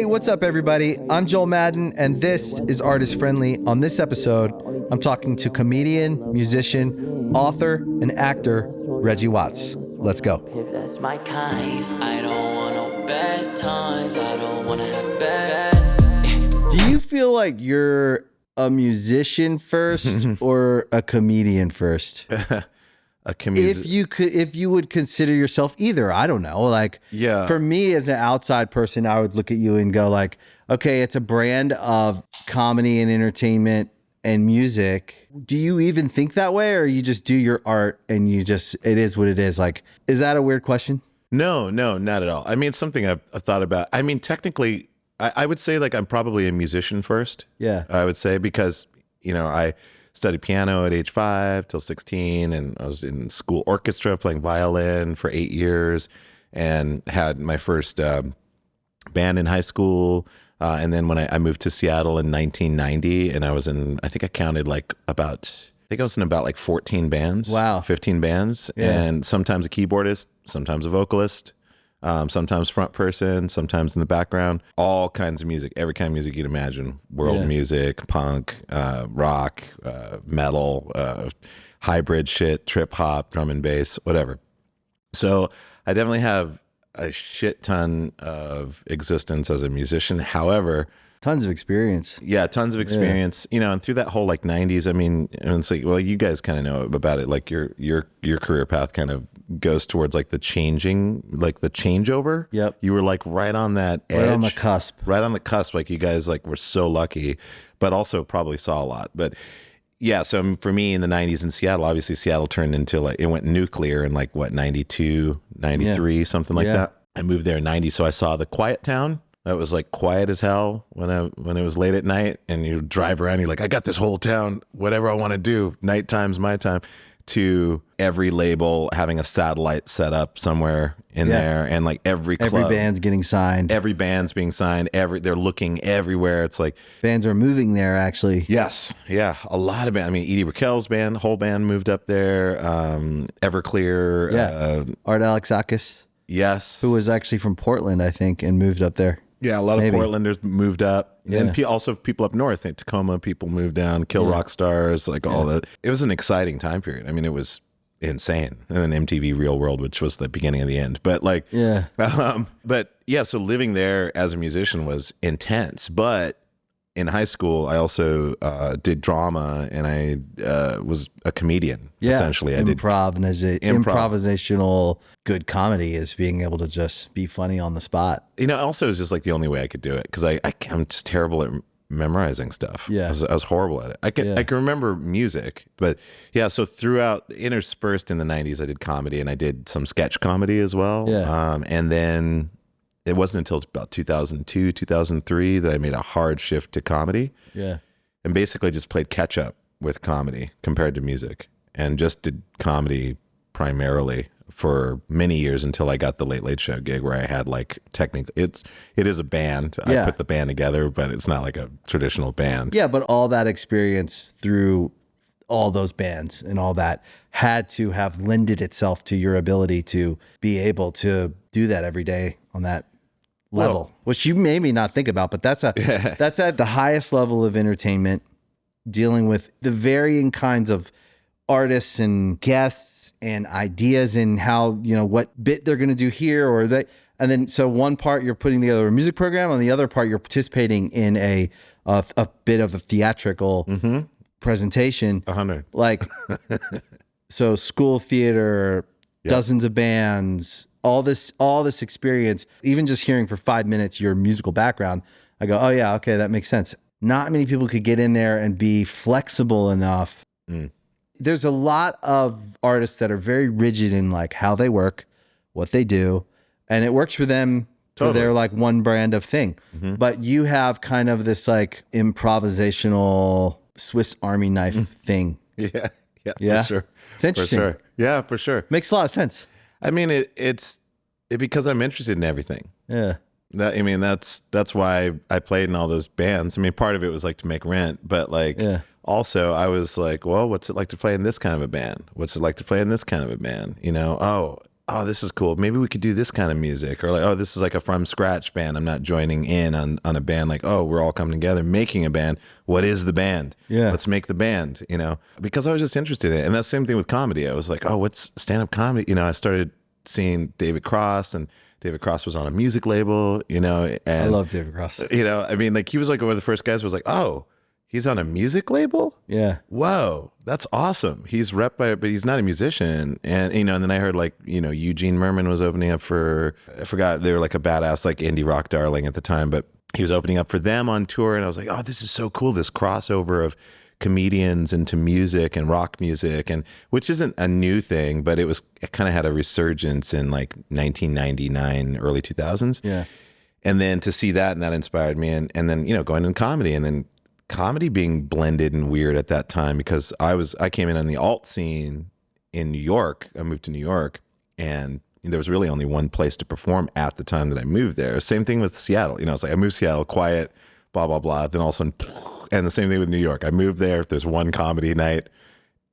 what's up, everybody? I'm Joel Madden, and this is Artist Friendly. On this episode, I'm talking to comedian, musician, author, and actor Reggie Watts. Let's go. That's my kind. I don't want no bad times. I don't want to have bad. Do you feel like you're a musician first or a comedian first? A comedian. If you would consider yourself either, I don't know. Like, yeah. For me as an outside person, I would look at you and go like, okay, it's a brand of comedy and entertainment and music. Do you even think that way, or you just do your art and it is what it is? Like, is that a weird question? No, not at all. I mean, it's something I've thought about. I mean, technically, I would say like I'm probably a musician first. Yeah. I would say because, I studied piano at age 5 till 16, and I was in school orchestra playing violin for 8 years, and had my first band in high school. And then when I moved to Seattle in 1990, and I was in, I think I counted I was in about like 14 bands. Wow. 15 bands. Yeah. And sometimes a keyboardist, sometimes a vocalist, sometimes front person, sometimes in the background, all kinds of music, every kind of music you'd imagine, world music, punk, rock, metal, hybrid shit, trip hop, drum and bass, whatever. So I definitely have a shit ton of existence as a musician. However, Tons of experience. Yeah, tons of experience. And through that whole like 90s, I mean, and it's like, well, you guys kind of know about it. Like your career path kind of goes towards like the changeover. Yep. You were like right on that edge. Right on the cusp. Right on the cusp. Like you guys like were so lucky, but also probably saw a lot. But yeah, so for me in the 90s in Seattle, obviously Seattle turned into like, it went nuclear in like what, 92, 93, something like that. I moved there in 90. So I saw the quiet town. That was like quiet as hell when it was late at night, and you drive around, you're like, I got this whole town, whatever I want to do, nighttime's my time, to every label having a satellite set up somewhere in there, and like every club. Every band's getting signed. Every band's being signed. They're looking everywhere. It's like bands are moving there, actually. Yes. Yeah. A lot of bands. I mean, Edie Brickell's band, whole band moved up there. Everclear. Yeah. Art Alexakis. Yes. Who was actually from Portland, I think, and moved up there. Yeah, a lot of Portlanders moved up. Yeah. And also people up north, in Tacoma, people moved down, Kill Rock Stars, like all that. It was an exciting time period. I mean, it was insane. And then MTV Real World, which was the beginning of the end. But like, so living there as a musician was intense. But in high school, I also did drama, and I was a comedian, essentially. I did improvisational good comedy is being able to just be funny on the spot. Also it was just like the only way I could do it, because I'm just terrible at memorizing stuff. Yeah. I was horrible at it. I can remember music, but so throughout, interspersed in the 90s, I did comedy, and I did some sketch comedy as well. Yeah. And then it wasn't until about 2002, 2003 that I made a hard shift to comedy. Yeah. And basically just played catch up with comedy compared to music, and just did comedy primarily for many years until I got the Late Late Show gig, where I had like technically it is a band. I put the band together, but it's not like a traditional band. Yeah, but all that experience through all those bands and all that had to have lended itself to your ability to be able to do that every day on that level, which you maybe not think about, but that's at the highest level of entertainment, dealing with the varying kinds of artists and guests and ideas, and how, what bit they're going to do here or that. And then, so one part you're putting together a music program, on the other part you're participating in a bit of a theatrical presentation. 100. Like, so school theater, dozens of bands, all this experience, even just hearing for 5 minutes your musical background, I go, oh yeah, okay, that makes sense. Not many people could get in there and be flexible enough. There's a lot of artists that are very rigid in like how they work, what they do, and it works for them. Totally. For their like one brand of thing. But you have kind of this like improvisational Swiss Army knife thing. Yeah, for sure. It's interesting. For sure. Yeah, for sure. Makes a lot of sense. I mean, it's because I'm interested in everything. Yeah. That's why I played in all those bands. I mean, part of it was like to make rent, but like also I was like, well, what's it like to play in this kind of a band? What's it like to play in this kind of a band? oh, this is cool. Maybe we could do this kind of music, or like, oh, this is like a from scratch band. I'm not joining in on a band. Like, oh, we're all coming together making a band. What is the band? Yeah. Let's make the band, because I was just interested in it. And that's the same thing with comedy. I was like, oh, what's stand-up comedy? I started seeing David Cross, and David Cross was on a music label, and I love David Cross. I mean, like, he was like one of the first guys who was like, oh, he's on a music label? Yeah. Whoa, that's awesome. He's rep by it, but he's not a musician. And, and then I heard like, Eugene Merman was opening up for, I forgot, they were like a badass, like indie rock darling at the time, but he was opening up for them on tour. And I was like, oh, this is so cool. This crossover of comedians into music and rock music, and which isn't a new thing, but it kind of had a resurgence in like 1999, early 2000s. Yeah. And then to see that, and that inspired me. And then, going in comedy, and then comedy being blended and weird at that time, because I came in on the alt scene in New York. I moved to New York, and there was really only one place to perform at the time that I moved there. Same thing with Seattle. It's like I moved to Seattle, quiet, blah, blah, blah. Then all of a sudden, and the same thing with New York. I moved there. There's one comedy night.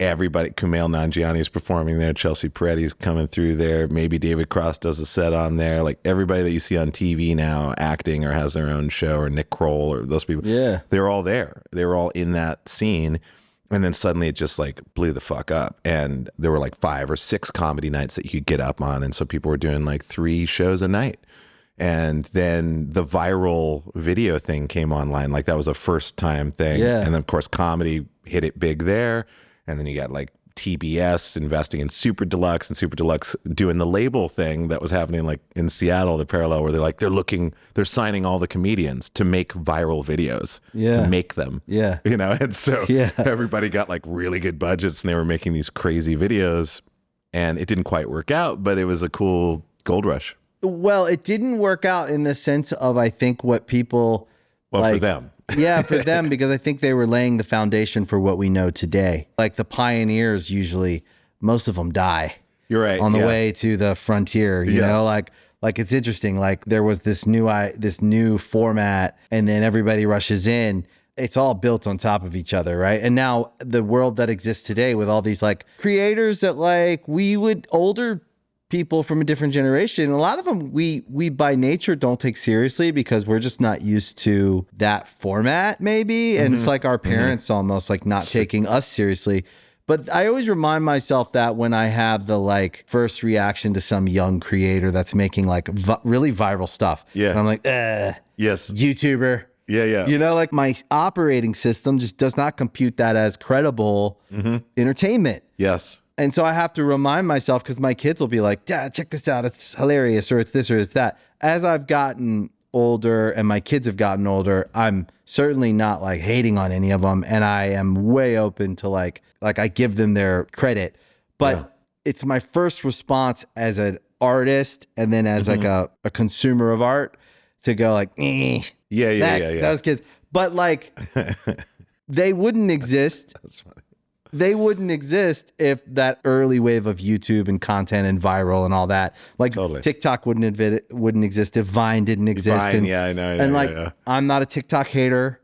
Everybody, Kumail Nanjiani is performing there. Chelsea Peretti's coming through there. Maybe David Cross does a set on there. Like everybody that you see on TV now acting or has their own show, or Nick Kroll or those people. Yeah. They're all there. They were all in that scene. And then suddenly it just like blew the fuck up. And there were like 5 or 6 comedy nights that you could get up on. And so people were doing like 3 shows a night. And then the viral video thing came online. Like that was a first time thing. Yeah. And then of course comedy hit it big there. And then you got like TBS investing in Super Deluxe, and Super Deluxe doing the label thing that was happening like in Seattle, the parallel where they're signing all the comedians to make viral videos, to make them. Yeah. And so everybody got like really good budgets, and they were making these crazy videos, and it didn't quite work out, but it was a cool gold rush. Well, it didn't work out in the sense of, I think, what people for them. Yeah, for them, because I think they were laying the foundation for what we know today. Like the pioneers, usually, most of them die. You're right. On the way to the frontier, you know, like it's interesting. Like there was this new format, and then everybody rushes in. It's all built on top of each other, right? And now the world that exists today with all these like creators that like older people from a different generation, a lot of them we by nature don't take seriously, because we're just not used to that format maybe. And it's like our parents almost like not taking us seriously. But I always remind myself that when I have the like first reaction to some young creator that's making like really viral stuff. Yeah. And I'm like, yes, YouTuber. Yeah. Like my operating system just does not compute that as credible entertainment. Yes. And so I have to remind myself, because my kids will be like, Dad, check this out. It's hilarious, or it's this or it's that. As I've gotten older and my kids have gotten older, I'm certainly not like hating on any of them. And I am way open to like I give them their credit. But it's my first response as an artist, and then as like a consumer of art, to go like, those kids. But like, they wouldn't exist. That's funny. They wouldn't exist if that early wave of YouTube and content and viral and all that, like TikTok wouldn't exist if Vine didn't exist. Vine, I know. And like, I'm not a TikTok hater.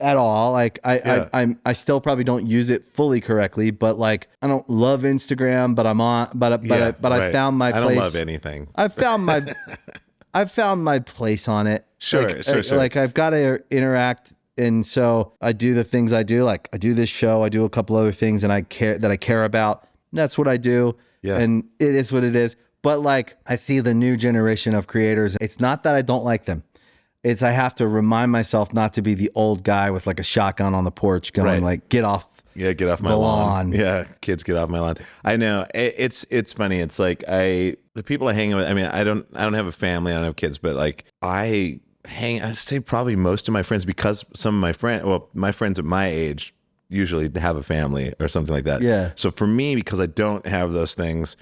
At all. Like I still probably don't use it fully correctly, but like I don't love Instagram, but I'm on. But I found my place. I don't love anything. I've found my place on it. Sure. Like I've got to interact. And so I do the things I do. Like I do this show, I do a couple other things I care about. That's what I do. Yeah. And it is what it is. But like I see the new generation of creators. It's not that I don't like them. It's I have to remind myself not to be the old guy with like a shotgun on the porch going like, get off. Yeah, get off my lawn. Yeah, kids, get off my lawn. I know. It's funny. It's like the people I hang with, I mean, I don't have a family, I don't have kids, but like I say probably most of my friends, because some of my friends at my age usually have a family or something like that. Yeah. So for me, because I don't have those things,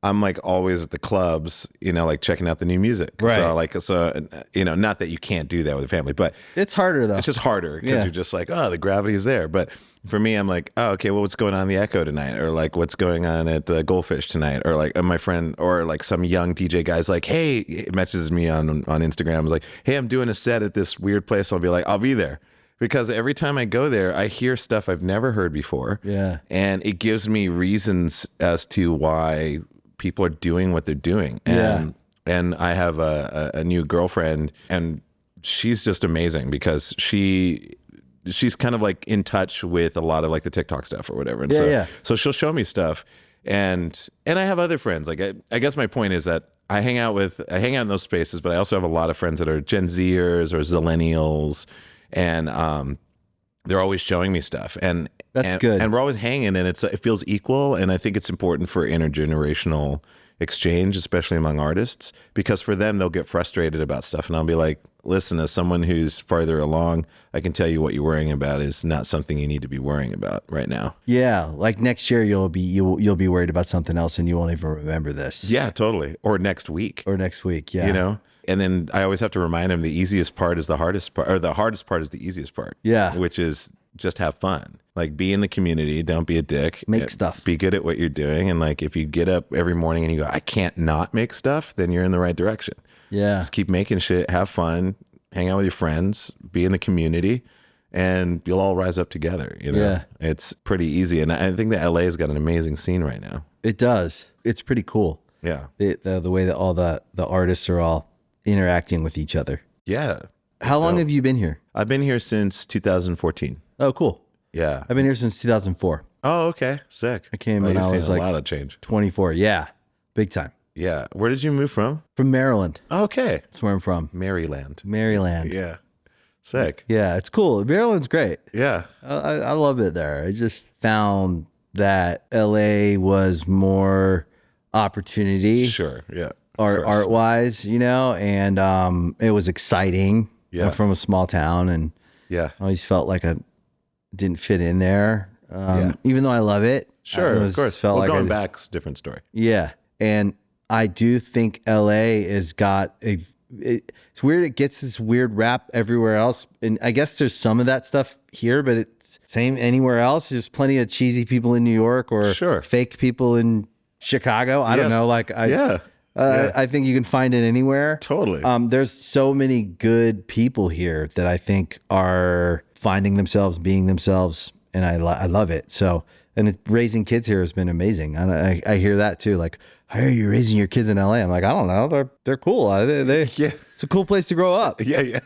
I'm like always at the clubs, like checking out the new music. Right. So not that you can't do that with a family, but it's harder though. It's just harder because you're just like, oh, the gravity is there. But for me, I'm like, oh, okay, well, what's going on in the Echo tonight? Or like, what's going on at Goldfish tonight? Or like my friend, or like some young DJ guy's like, hey, it messages me on Instagram. It's like, hey, I'm doing a set at this weird place. I'll be like, I'll be there. Because every time I go there, I hear stuff I've never heard before. Yeah. And it gives me reasons as to why people are doing what they're doing. And I have a new girlfriend, and she's just amazing because she's kind of like in touch with a lot of like the TikTok stuff or whatever. And so she'll show me stuff. And I have other friends. Like I guess my point is that I hang out in those spaces, but I also have a lot of friends that are Gen Zers or Zillennials, and they're always showing me stuff. And that's good. And we're always hanging, and it feels equal. And I think it's important for intergenerational exchange, especially among artists, because for them, they'll get frustrated about stuff. And I'll be like, listen, as someone who's farther along, I can tell you what you're worrying about is not something you need to be worrying about right now. Yeah. Like next year, you'll be worried about something else and you won't even remember this. Yeah, totally. Or next week. Yeah. You know? And then I always have to remind them the easiest part is the hardest part, or the hardest part is the easiest part. Yeah. Which is just have fun. Like, be in the community. Don't be a dick. Make stuff. Be good at what you're doing. And like, if you get up every morning and you go, I can't not make stuff, then you're in the right direction. Yeah. Just keep making shit, have fun, hang out with your friends, be in the community, and you'll all rise up together. You know, Yeah. It's pretty easy. And I think that LA has got an amazing scene right now. It does. It's pretty cool. Yeah. The way that all the artists are all interacting with each other. Yeah. How long have you been here? I've been here since 2014. Oh, cool. Yeah. I've been here since 2004. Oh, okay. Sick. I came when you've I seen was a like lot of change. 24. Yeah. Big time. Yeah. Where did you move from? From Maryland. Okay. That's where I'm from. Maryland. Maryland. Yeah. Sick. Yeah, it's cool. Maryland's great. Yeah. I love it there. I just found that LA was more opportunity. Sure. Yeah. Art wise, you know, and it was exciting. Yeah. I'm from a small town, and Yeah. I always felt like I didn't fit in there. Even though I love it. Sure. I Of course. felt Well, like going back's a different story. Yeah. And I do think LA has got it's weird. It gets this weird rap everywhere else. And I guess there's some of that stuff here, but it's same anywhere else. There's plenty of cheesy people in New York or Sure. fake people in Chicago. I don't know. Like I think you can find it anywhere. Totally. There's so many good people here that I think are finding themselves, being themselves, and I love it. So, and raising kids here has been amazing. And I hear that too. Like, how are you raising your kids in LA? I'm like, I don't know. They're cool. It's a cool place to grow up. Yeah.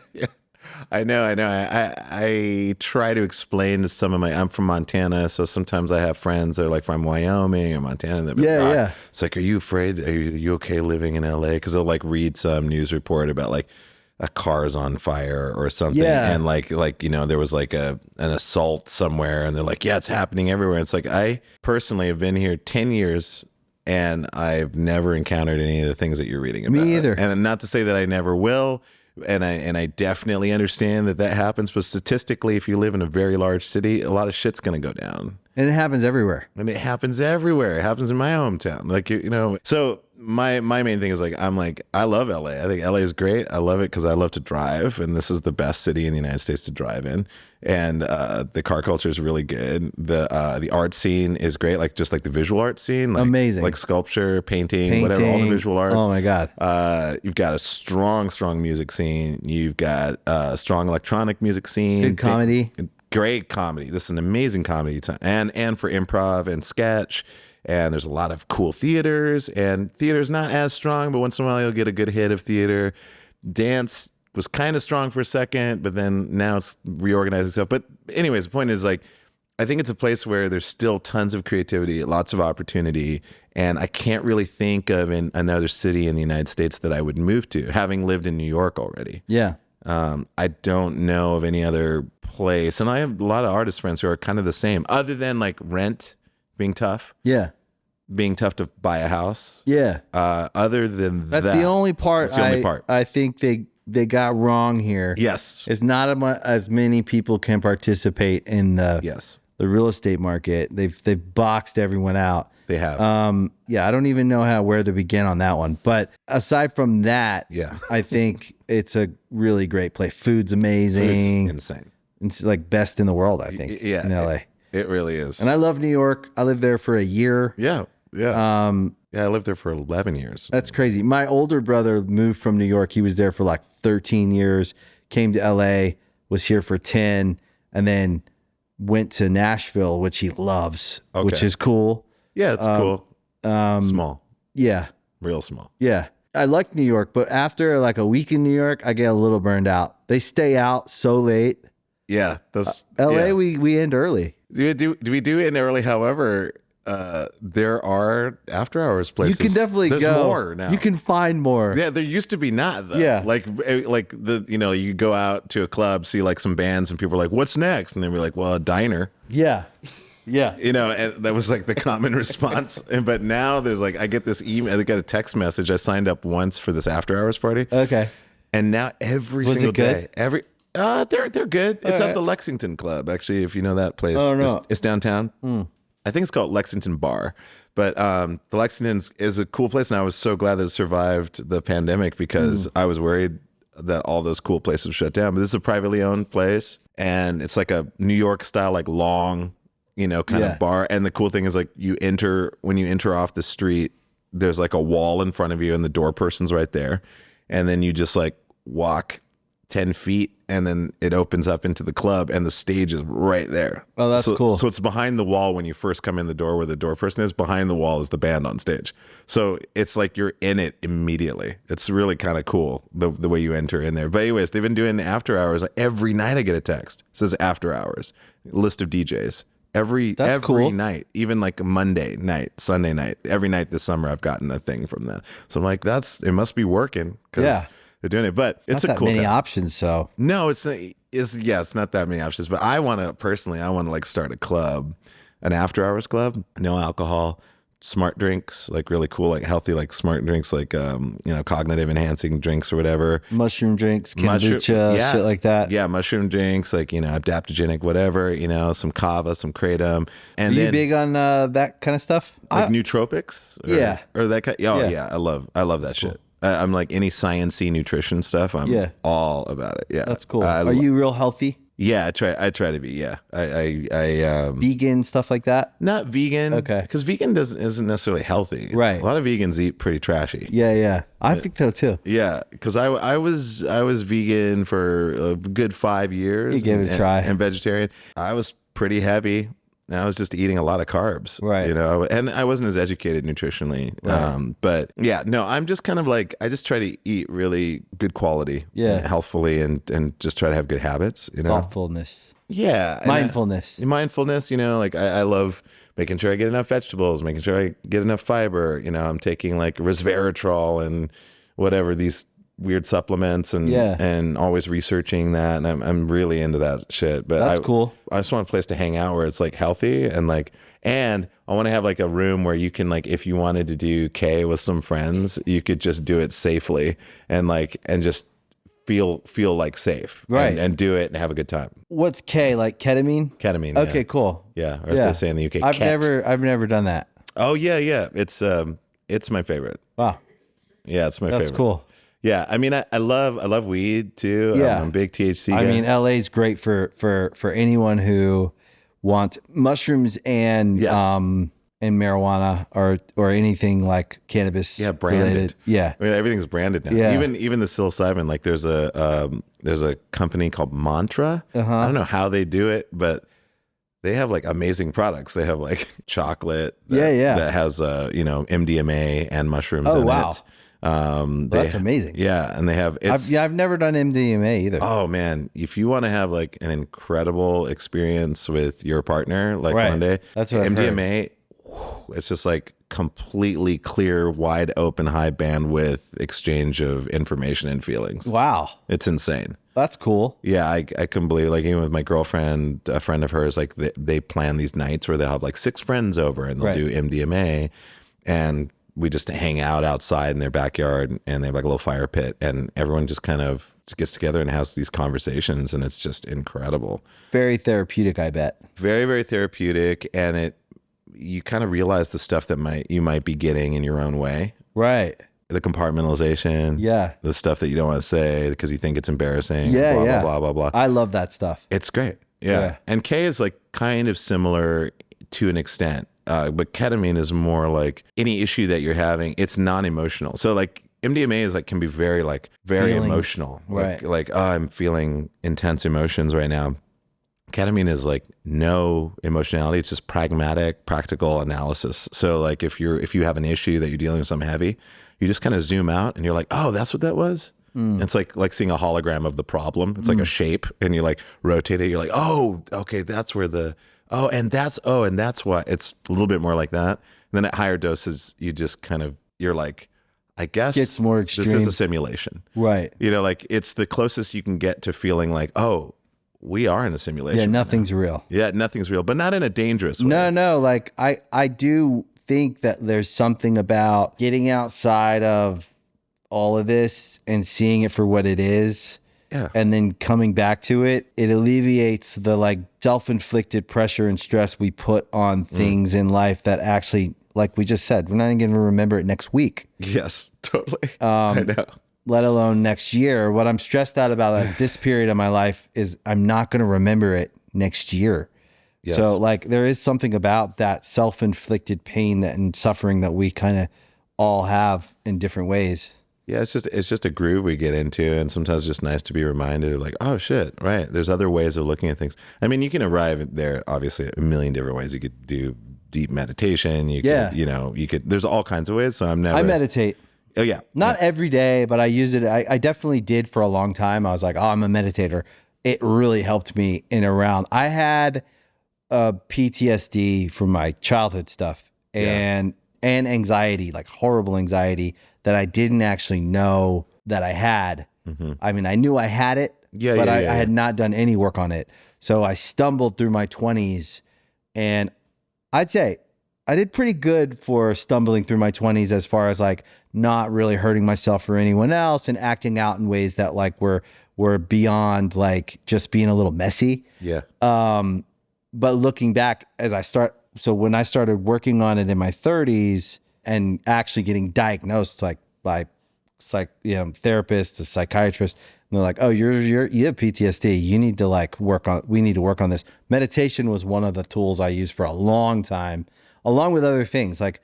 I know. I try to explain to some of I'm from Montana, so sometimes I have friends that are like from Wyoming or Montana. That It's like, are you afraid? Are you okay living in LA? Because they'll like read some news report about like a car's on fire or something, and like you know, there was like an assault somewhere, and they're like, yeah, it's happening everywhere. It's like, I personally have been here 10 years. And I've never encountered any of the things that you're reading about. Me either. And not to say that I never will. And I definitely understand that happens. But statistically, if you live in a very large city, a lot of shit's going to go down. And it happens everywhere. And it happens everywhere. It happens in my hometown. Like, you know, so my main thing is like, I love LA. I think LA is great. I love it because I love to drive. And this is the best city in the United States to drive in. And the car culture is really good. The art scene is great. Like, just like the visual art scene. Like, amazing. Like sculpture, painting, whatever, all the visual arts. Oh my God. You've got a strong music scene. You've got a strong electronic music scene. Good comedy. Great comedy. This is an amazing comedy time, and for improv and sketch. And there's a lot of cool theaters, and theater's not as strong, but once in a while you'll get a good hit of theater. Dance was kind of strong for a second, but then now it's reorganizing itself. But anyways, the point is, like, I think it's a place where there's still tons of creativity, lots of opportunity, and I can't really think of another city in the United States that I would move to, having lived in New York already. Yeah. I don't know of any other place, and I have a lot of artist friends who are kind of the same, other than like rent being tough. Yeah. Being tough to buy a house. Yeah. Other than that's the only part. That's the only part. I think they got wrong here. Yes. It's not as many people can participate in the real estate market. They've boxed everyone out. They have. I don't even know where to begin on that one. But aside from that, I think it's a really great place. Food's amazing. Food's insane. It's like best in the world, I think. Yeah. In LA. It really is. And I love New York. I lived there for a year. Yeah. I lived there for 11 years. That's crazy. My older brother moved from New York. He was there for like 13 years, came to LA, was here for 10, and then went to Nashville, which he loves, which is cool. Yeah, it's cool. Small. Yeah. Real small. Yeah. I like New York, but after like a week in New York, I get a little burned out. They stay out so late. Yeah. That's LA, yeah. we end early. Do we do it in early? However, there are after hours places. You can definitely There's go. more now. You can find more. Yeah, there used to be not though. Yeah. Like you go out to a club, see like some bands, and people are like, "What's next?" And then we're like, "Well, a diner." Yeah. Yeah. And that was like the common response. But now there's like, I get this email, I got a text message. I signed up once for this after hours party. Okay. And now every Was single it good? day, they're good. It's right. at the Lexington Club, actually, if you know that place. Oh, no. It's downtown. I think it's called Lexington Bar. But the Lexington is a cool place. And I was so glad that it survived the pandemic because I was worried that all those cool places would shut down. But this is a privately owned place. And it's like a New York style, like long, kind of bar. And the cool thing is like when you enter off the street, there's like a wall in front of you and the door person's right there. And then you just like walk 10 feet and then it opens up into the club and the stage is right there. Oh, that's cool. So it's behind the wall when you first come in the door where the door person is. Behind the wall is the band on stage. So it's like you're in it immediately. It's really kind of cool the way you enter in there. But anyways, they've been doing after hours. Like every night I get a text. It says after hours, list of DJs. Every cool. night, even like Monday night, Sunday night, every night this summer, I've gotten a thing from them. So I'm like, it must be working because they're doing it. But it's Not a that cool many time. options. So No, it's not that many options. But I want to like start a club, an after hours club, no alcohol, smart drinks, like really cool, like healthy, like smart drinks, like cognitive enhancing drinks or whatever. mushroom drinks, kombucha, shit like that. Yeah, mushroom drinks, like adaptogenic, whatever. Some kava, some kratom, and Are you then big on that kind of stuff? like nootropics, or that kind. Oh yeah, I love that shit. I'm like any sciencey nutrition stuff. I'm all about it. Yeah, That's cool. Are you real healthy? Yeah, I try to be. Yeah, I Vegan, stuff like that? not vegan. Okay. Because vegan isn't necessarily healthy. Right. A lot of vegans eat pretty trashy. Yeah. I think so too. Yeah, because I was vegan for a good 5 years. You gave it a try. And vegetarian. I was pretty heavy. And I was just eating a lot of carbs. Right. And I wasn't as educated nutritionally. Right. But yeah, no, I'm just kind of like, I just try to eat really good quality. Yeah. And healthfully and just try to have good habits. Thoughtfulness. Yeah. Mindfulness. Mindfulness, like I love making sure I get enough vegetables, making sure I get enough fiber. I'm taking like resveratrol and whatever, these weird supplements and always researching that. And I'm really into that shit. But That's cool. I just want a place to hang out where it's like healthy and I want to have like a room where you can like, if you wanted to do K with some friends, you could just do it safely and just feel like safe, right? And do it and have a good time. What's K, like ketamine? Ketamine. Okay, yeah. cool. Yeah, or as they say in the UK, I've ket. never done that. Oh yeah. It's my favorite. Wow, Yeah, it's my that's favorite. cool. Yeah, I mean, I love weed too. Yeah. I'm a big THC guy. I mean, LA's great for anyone who wants mushrooms and Yes. and marijuana or anything like cannabis. Yeah, branded. related. Yeah. I mean, everything's branded now. Yeah. Even the psilocybin. Like, there's a company called Mantra. I don't know how they do it, but they have like amazing products. They have like chocolate. That has MDMA and mushrooms in wow. it. That's amazing. Yeah, and they have. I've never done MDMA either. Oh man, if you want to have like an incredible experience with your partner, like Right. one day, That's what I've MDMA, it's just like completely clear, wide open, high bandwidth exchange of information and feelings. Wow, It's insane. that's cool. Yeah, I couldn't believe, like, even with my girlfriend, a friend of hers, like they plan these nights where they'll have like 6 friends over and they'll Right. do MDMA, and we just hang out outside in their backyard, and they have like a little fire pit, and everyone just kind of gets together and has these conversations, and it's just incredible. Very therapeutic, I bet. Very, very therapeutic, and you kind of realize the stuff that you might be getting in your own way. Right. The compartmentalization. Yeah. The stuff that you don't want to say because you think it's embarrassing. Yeah, blah, yeah. blah, blah, blah, blah. I love that stuff. It's great. Yeah. And K is like kind of similar to an extent. But ketamine is more like any issue that you're having, it's non-emotional. So like MDMA is like, can be very feeling emotional. Right. Like, oh, I'm feeling intense emotions right now. ketamine is like no emotionality. It's just pragmatic, practical analysis. So like if you have an issue that you're dealing with something heavy, you just kind of zoom out and you're like, oh, that's what that was. It's like seeing a hologram of the problem. It's like a shape, and you like rotate it. You're like, oh, okay, that's where and that's why. It's a little bit more like that. And then at higher doses, you just kind of, you're like, I guess Gets more extreme. this is a simulation. Right. You know, like it's the closest you can get to feeling like, oh, we are in a simulation. Yeah, right nothing's now. real. Yeah, nothing's real, but not in a dangerous way. No. Like I do think that there's something about getting outside of all of this and seeing it for what it is. Yeah. And then coming back to it, it alleviates the like self-inflicted pressure and stress we put on things in life that actually, like we just said, we're not even going to remember it next week. Yes, totally. I know. Let alone next year. What I'm stressed out about at this period of my life is I'm not going to remember it next year. Yes. So like there is something about that self-inflicted pain that and suffering that we kind of all have in different ways. Yeah, it's just a groove we get into, and sometimes it's just nice to be reminded of like, oh shit, right. There's other ways of looking at things. I mean, you can arrive there obviously a million different ways. You could do deep meditation. You could, there's all kinds of ways. So I meditate. Oh yeah. Not every day, but I use it. I definitely did for a long time. I was like, oh, I'm a meditator. It really helped me in around. I had PTSD from my childhood stuff and anxiety, like horrible anxiety that I didn't actually know that I had. I mean, I knew I had it, but I had not done any work on it. So I stumbled through my 20s, and I'd say I did pretty good for stumbling through my 20s as far as like not really hurting myself or anyone else and acting out in ways that like were beyond like just being a little messy. Yeah. But looking back so when I started working on it in my 30s and actually getting diagnosed like by therapists, a psychiatrist, and they're like, oh, you have PTSD. You need to we need to work on this. Meditation was one of the tools I used for a long time, along with other things like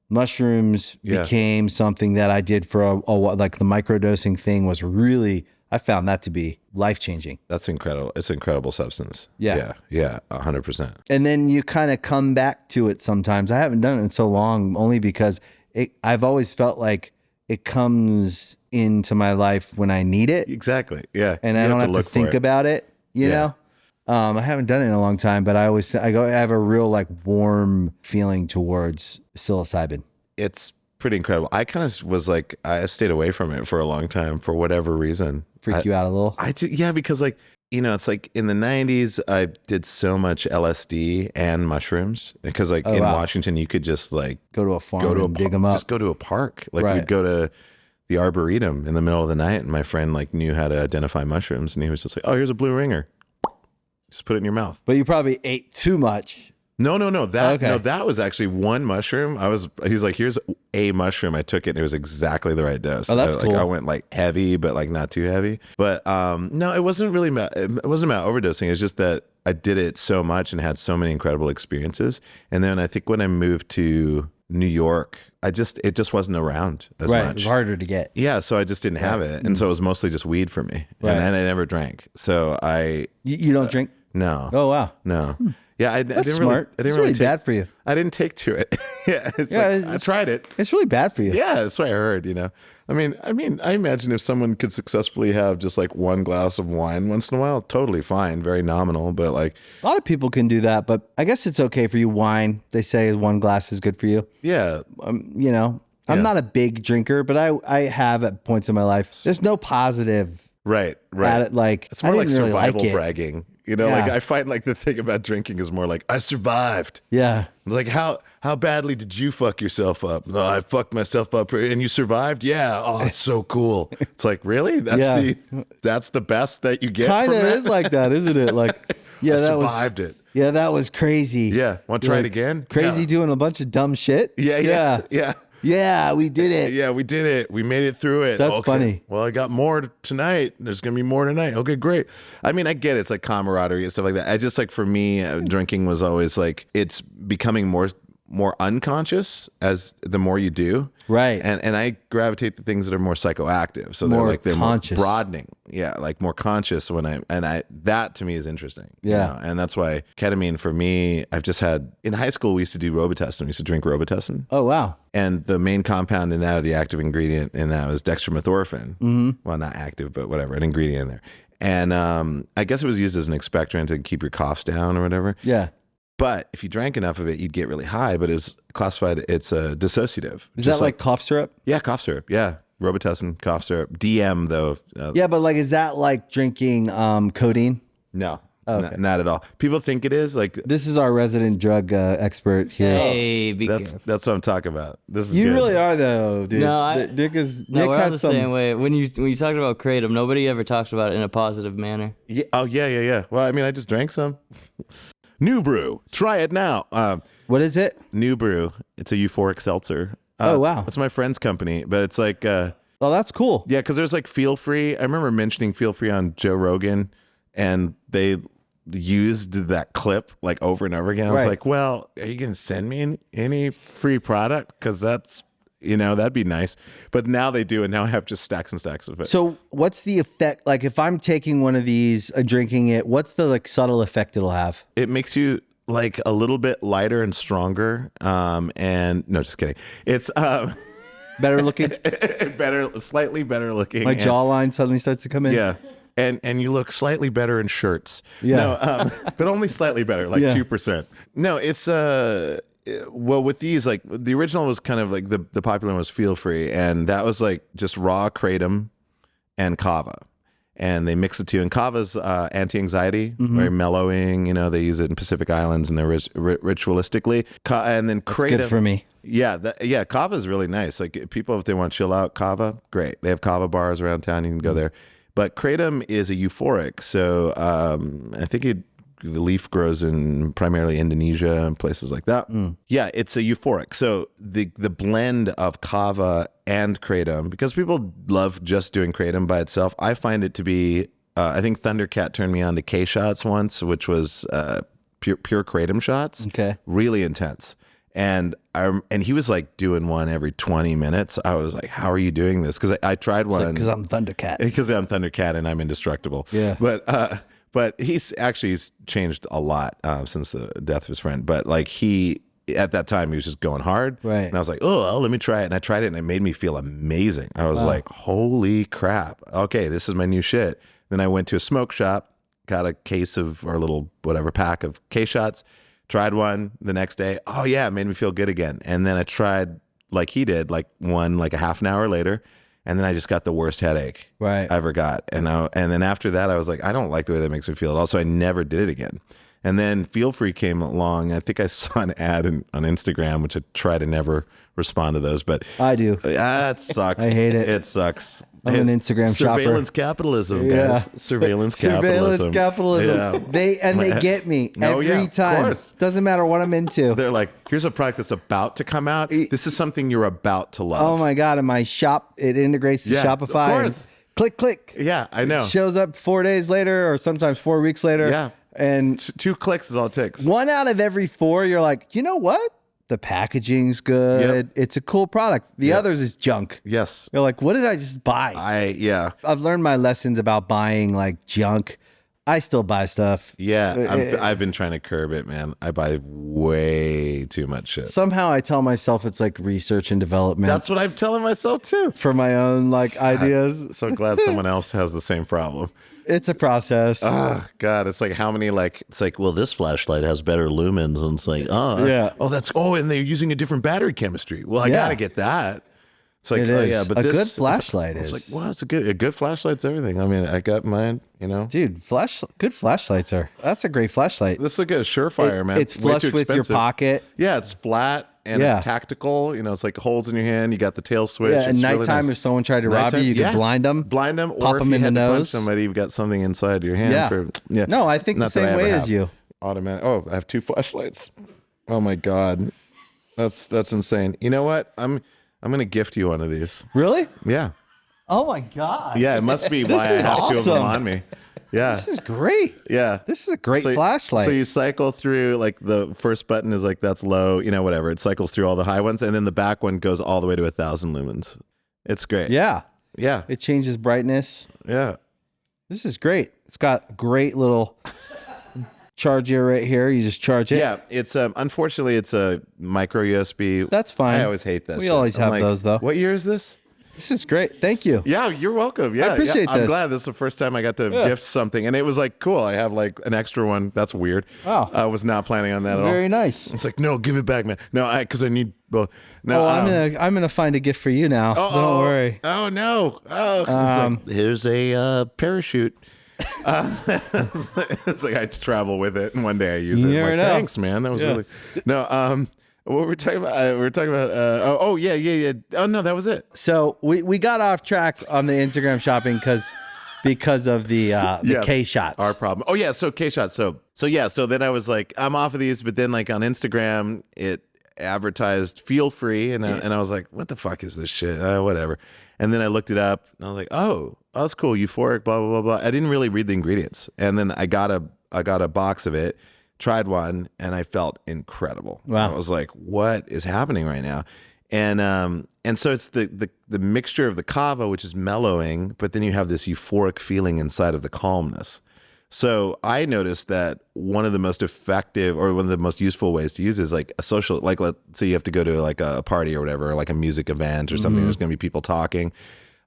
mushrooms became something that I did for like the microdosing thing was really, I found that to be life-changing. That's incredible. It's an incredible substance. Yeah. Yeah. 100%. And then you kind of come back to it sometimes. I haven't done it in so long only because I've always felt like it comes into my life when I need it. Exactly. Yeah. And I don't have to think about it, you know? I haven't done it in a long time, but I have a real like warm feeling towards psilocybin. It's pretty incredible. I kind of was like, I stayed away from it for a long time for whatever reason. Freak you out a little? Because like, it's like in the 90s, I did so much LSD and mushrooms because like Washington, you could just like go to a farm and dig them up. Just go to a park. Like we'd go to the Arboretum in the middle of the night, and my friend like knew how to identify mushrooms, and he was just like, oh, here's a blue ringer. Just put it in your mouth. But you probably ate too much. No. That was actually one mushroom. He's like, here's a mushroom. I took it and it was exactly the right dose. Oh, that's cool. I went like heavy, but like not too heavy. But no, it wasn't about overdosing. It's just that I did it so much and had so many incredible experiences. And then I think when I moved to New York, it just wasn't around as much. It was harder to get. Yeah, so I just didn't have it. And so it was mostly just weed for me. Right. And I never drank. So You don't drink? No. Oh, wow. No. Yeah, I didn't smart. I didn't it's really bad for you. I didn't take to it. I tried it. It's really bad for you. Yeah, that's what I heard, I mean, I imagine if someone could successfully have just like one glass of wine once in a while, totally fine, very nominal, but like a lot of people can do that, but I guess it's okay for you. Wine, they say one glass is good for you. Yeah. I'm not a big drinker, but I have at points in my life. There's no positive right at it. Like it's more like survival really bragging. Like I find like the thing about drinking is more like I survived. Yeah. Like how badly did you fuck yourself up? No, I fucked myself up and you survived? Yeah. Oh, it's so cool. It's like, really? That's the best that you get. Kind of is like that, isn't it? Like, yeah, I survived it. Yeah, that was crazy. Yeah. Want to try it again? Crazy doing a bunch of dumb shit. Yeah. Yeah, we did it. Yeah, we did it. We made it through it. That's funny. Well, I got more tonight. There's going to be more tonight. Okay, great. I mean, I get it. It's like camaraderie and stuff like that. I just like, for me, drinking was always like, it's becoming more more unconscious as the more you do. Right. And I gravitate to things that are more psychoactive. So More they're conscious. more broadening. Yeah. Like more conscious that to me is interesting. Yeah. You know? And that's why ketamine for me, I've just had, in high school, we used to do Robitussin. We used to drink Robitussin. Oh, wow. And the main compound in that, or the active ingredient in that, was dextromethorphan. Mm-hmm. Well, not active, but whatever, an ingredient in there. And I guess it was used as an expectorant to keep your coughs down or whatever. Yeah. But if you drank enough of it, you'd get really high. But it's classified, it's a dissociative. Is that like cough syrup? Yeah, cough syrup. Yeah. Robitussin, cough syrup. DM, though. Yeah, but like, is that like drinking codeine? No, okay. not at all. People think it is. Like, This is our resident drug expert here. Hey, that's what I'm talking about. This is You good. really are though, dude. No, Nick we're on the has some. same way. When you talked about kratom, nobody ever talks about it in a positive manner. Yeah. Oh, yeah. Well, I mean, I just drank some. New Brew. Try it now. What is it? New Brew. It's a euphoric seltzer. Oh, wow. It's my friend's company, but it's like, Oh, that's cool. yeah, because there's like Feel Free. I remember mentioning Feel Free on Joe Rogan, and they used that clip like over and over again. I was Right. like, well, are you going to send me any free product? Because that's, that'd be nice. But now they do, and now I have just stacks and stacks of it. So what's the effect? Like if I'm taking one of these, drinking it, what's the like subtle effect it'll have? It makes you like a little bit lighter and stronger. And no, just kidding. It's Better looking? slightly better looking. My and- jawline suddenly starts to come in? Yeah. And you look slightly better in shirts. Yeah. No, but only slightly better, like Yeah. 2%. No, it's well, with these, like the original was kind of like the popular one was Feel Free, and that was like just raw kratom and kava. And they mix the two. And kava's anti-anxiety, Mm-hmm. very mellowing. They use it in Pacific Islands, and they're ritualistically. And then kratom. Good for me. Yeah, kava is really nice. Like people, if they want to chill out, kava, great. They have kava bars around town. You can go there. But kratom is a euphoric. So I think the leaf grows in primarily Indonesia and places like that. Yeah, it's a euphoric. So the blend of kava and kratom, because people love just doing kratom by itself, I find it to be, I think Thundercat turned me on to K-shots once, which was pure kratom shots. Okay. Really intense. And he was like doing one every 20 minutes. I was like, how are you doing this? Because I tried one. Because I'm Thundercat. Because I'm Thundercat and I'm indestructible. Yeah. But he's changed a lot since the death of his friend. But like at that time, he was just going hard. Right. And I was like, oh, well, let me try it. And I tried it and it made me feel amazing. I was like, holy crap. Okay, this is my new shit. Then I went to a smoke shop, got a case of, or a little whatever pack of K-shots, tried one the next day. Oh yeah, it made me feel good again. And then I tried like he did, like one like a half an hour later. And then I just got the worst headache I ever got. And then after that, I was like, I don't like the way that makes me feel at all. So I never did it again. And then Feel Free came along. I think I saw an ad on Instagram, which I try to never respond to those. But I do. It sucks. I hate it. It sucks. I'm an Instagram shopper. Surveillance capitalism, guys. Surveillance capitalism. Surveillance capitalism. Yeah. They get me every Of time. course. Doesn't matter what I'm into. They're like, here's a product that's about to come out. This is something you're about to love. Oh my God. And my shop, it integrates to Yeah, Shopify. of course. And click, click. Yeah, I know. It shows up 4 days later or sometimes 4 weeks later. Yeah. And 2 clicks is all it takes. 1 out of every 4, you're like, you know what? The packaging's good. Yep. It's a cool product. The others is junk. Yes. You're like, what did I just buy? I've learned my lessons about buying like junk. I still buy stuff. Yeah, I've been trying to curb it, man. I buy way too much shit. Somehow I tell myself it's like research and development. That's what I'm telling myself too. For my own like ideas. So glad someone else has the same problem. It's a process. Oh God, it's like how many it's like, well, this flashlight has better lumens, and it's like, and they're using a different battery chemistry. Well, I gotta get that. It's like, It is. yeah, but a this good flashlight is. It's like, well, it's a good flashlight's everything. I mean, I got mine, Dude, good flashlights that's a great flashlight. This is a good surefire, man. It's Way flush too with your expensive. pocket. Yeah, it's flat and it's tactical. It's like holds in your hand. You got the tail switch. Yeah, and it's really nighttime, nice. if someone tried to rob you, you could blind them. Blind them, pop or if them you in had the to punch nose. somebody, you've got something inside your hand. Yeah. No, I think the Not that I same ever way have. as you. Automatic. Oh, I have 2 flashlights. Oh my God, that's insane. You know what? I'm gonna gift you one of these. Really? Yeah. Oh my God. Yeah, it must be why I have 2 of them on me. Yeah. This is great. Yeah. This is a great So- flashlight. So you cycle through, like, the first button is like, that's low, whatever. It cycles through all the high ones. And then the back one goes all the way to 1,000 lumens. It's great. yeah. Yeah. It changes brightness. Yeah. This is great. It's got a great little charger right here. You just charge it. Yeah. It's, unfortunately, it's a micro USB. That's fine. I always hate that We shit. always I'm have like, those, though. What year is this? This is great. Thank you. Yeah, you're welcome. Yeah, appreciate I'm this. glad this is the first time I got to gift something, and it was like cool. I have like an extra one. That's weird. Wow. I was not planning on that at all. Very nice. It's like, no, give it back, man. No, because I need. Well, no, Oh, I'm gonna find a gift for you now. Don't worry. Oh no. Oh, it's like, here's a parachute. It's like I travel with it, and one day I use it. You I'm never like, know. thanks, man. That was really no. What were we talking about? We were talking about. Yeah. Oh no, that was it. So we got off track on the Instagram shopping because of the Yes, K shots. Our problem. Oh yeah, so K shots. So then I was like, I'm off of these, but then like on Instagram it advertised feel free, and I was like, what the fuck is this shit? Whatever. And then I looked it up, and I was like, oh, that's cool. Euphoric, blah blah blah blah. I didn't really read the ingredients, and then I got a box of it, tried one, and I felt incredible. Wow. I was like, what is happening right now? And so it's the mixture of the kava, which is mellowing, but then you have this euphoric feeling inside of the calmness. So I noticed that one of the most effective or one of the most useful ways to use it is like a social, like let's say you have to go to like a party or whatever, or like a music event or something. There's going to be people talking.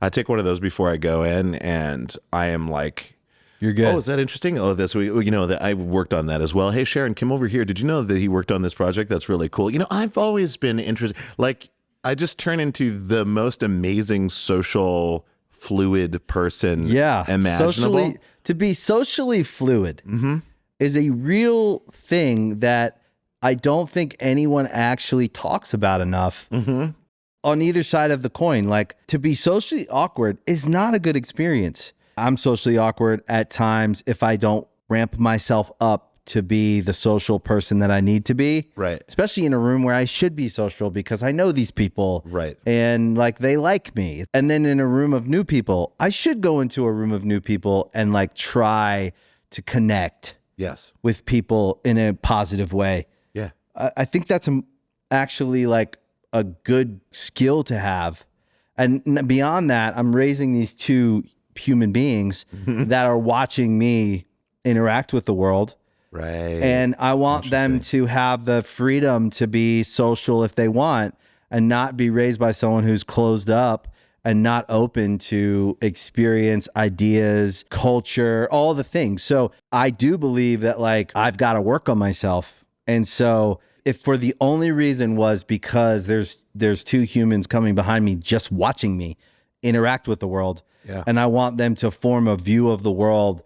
I take one of those before I go in, and I am like, You're good. oh, is that interesting? Oh, this that I worked on that as well. Hey, Sharon, come over here. Did you know that he worked on this project? That's really cool. I've always been interested. Like, I just turn into the most amazing social fluid person imaginable. To be socially fluid is a real thing that I don't think anyone actually talks about enough on either side of the coin. Like, to be socially awkward is not a good experience. I'm socially awkward at times if I don't ramp myself up to be the social person that I need to be. Right. Especially in a room where I should be social because I know these people. Right. And like they like me. And then in a room of new people, I should go into a room of new people and like try to connect Yes. with people in a positive way. Yeah. I think that's actually like a good skill to have. And beyond that, I'm raising these two human beings that are watching me interact with the world. Right. And I want them to have the freedom to be social if they want and not be raised by someone who's closed up and not open to experience, ideas, culture, all the things. So I do believe that like I've got to work on myself. And so if for the only reason was because there's two humans coming behind me just watching me interact with the world, and I want them to form a view of the world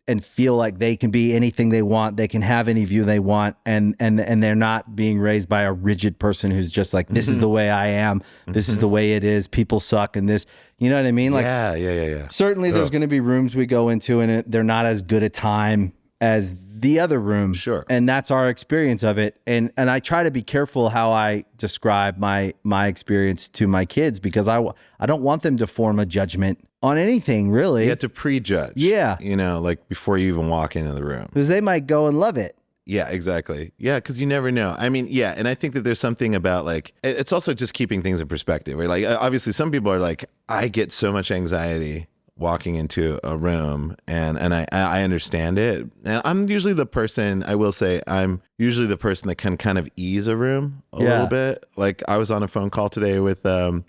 and feel like they can be anything they want, they can have any view they want, and they're not being raised by a rigid person who's just like, this is the way I am, this is the way it is, people suck, and this, you know what I mean? Like, yeah. certainly there's going to be rooms we go into and they're not as good a time as the other room. Sure. And that's our experience of it. And I try to be careful how I describe my experience to my kids because I don't want them to form a judgment on anything, really. You have to prejudge. Yeah. Like before you even walk into the room. Because they might go and love it. Yeah, exactly. Yeah, because you never know. I mean, yeah, and I think that there's something about like, it's also just keeping things in perspective. Right? Like, obviously, some people are like, I get so much anxiety walking into a room, and I understand it. And I'm usually the person, I will say, I'm usually the person that can kind of ease a room a little bit. Like, I was on a phone call today with, I'm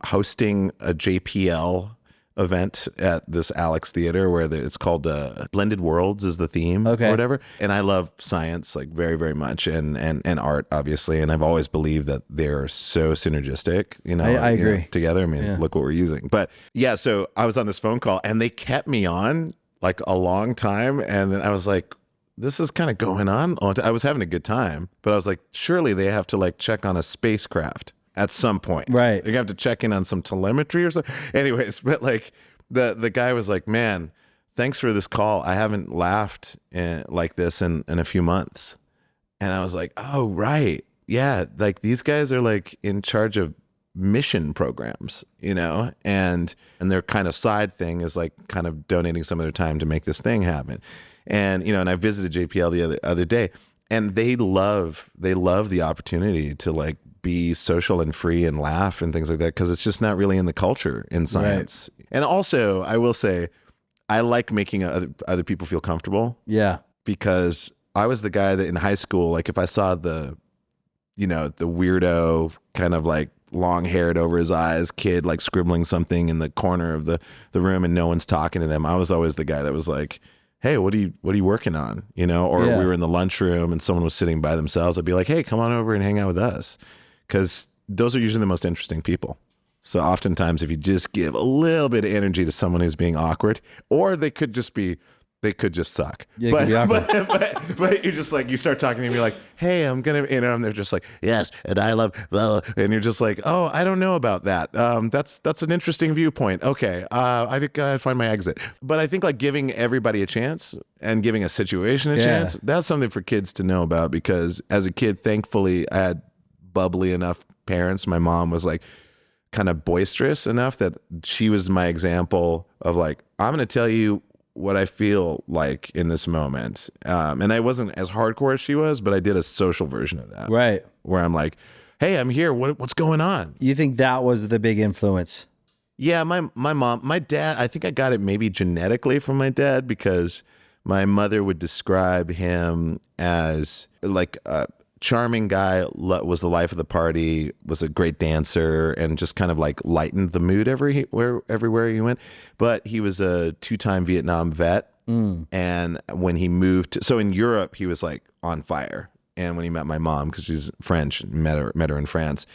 hosting a JPL event at this Alex Theater where it's called Blended Worlds is the theme or whatever. And I love science like very, very much and art, obviously. And I've always believed that they're so synergistic, I agree. Together. I mean, look what we're using. But yeah, so I was on this phone call and they kept me on like a long time. And then I was like, this is kind of going on. I was having a good time, but I was like, surely they have to like check on a spacecraft at some point. Right. You have to check in on some telemetry or something. Anyways, but like the guy was like, man, thanks for this call. I haven't laughed like this in a few months. And I was like, oh, right. Yeah. Like these guys are like in charge of mission programs, you know, and their kind of side thing is like kind of donating some of their time to make this thing happen. And, you know, and I visited JPL the other day, and they love the opportunity to like be social and free and laugh and things like that, because it's just not really in the culture in science. Right. And also, I will say, I like making other people feel comfortable. Yeah. Because I was the guy that in high school, like if I saw the weirdo kind of like long haired over his eyes kid like scribbling something in the corner of the room and no one's talking to them, I was always the guy that was like, hey, what are you working on? You know, or we were in the lunchroom and someone was sitting by themselves. I'd be like, hey, come on over and hang out with us. Because those are usually the most interesting people. So oftentimes if you just give a little bit of energy to someone who's being awkward, or they could just suck. Yeah, but you're just like, you start talking to them, you're like, hey, I'm going to, and they're just like, yes, and I love, blah, blah. And you're just like, oh, I don't know about that. That's an interesting viewpoint. Okay. I gotta find my exit. But I think like giving everybody a chance and giving a situation a chance, that's something for kids to know about, because as a kid, thankfully I had bubbly enough parents. My mom was like kind of boisterous enough that she was my example of like, I'm going to tell you what I feel like in this moment. And I wasn't as hardcore as she was, but I did a social version of that. Right. Where I'm like, hey, I'm here. What's going on? You think that was the big influence? Yeah, my mom, my dad, I think I got it maybe genetically from my dad, because my mother would describe him as like a charming guy, was the life of the party, was a great dancer, and just kind of like lightened the mood everywhere he went. But he was a 2-time Vietnam vet. And when he moved so in Europe, he was like on fire. And when he met my mom, because she's French, met her in France,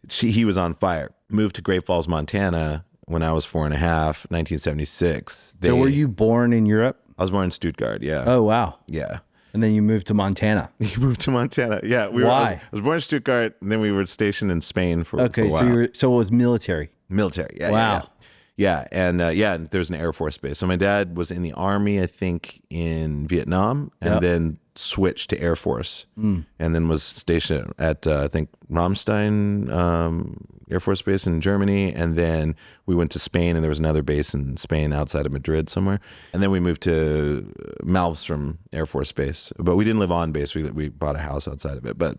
he was on fire. Moved to Great Falls, Montana when I was 4.5, 1976. So were you born in Europe? I was born in Stuttgart, yeah. Oh, wow. Yeah. And then you moved to Montana. You moved to Montana. Yeah. Why? I was born in Stuttgart, and then we were stationed in Spain for a while. So it was military. Military, yeah. Wow. Yeah. And there's an Air Force base. So my dad was in the Army, I think, in Vietnam, and then switched to Air Force, and then was stationed at, I think, Ramstein Air Force Base in Germany. And then we went to Spain, and there was another base in Spain outside of Madrid somewhere. And then we moved to Malmstrom Air Force Base. But we didn't live on base. We bought a house outside of it. But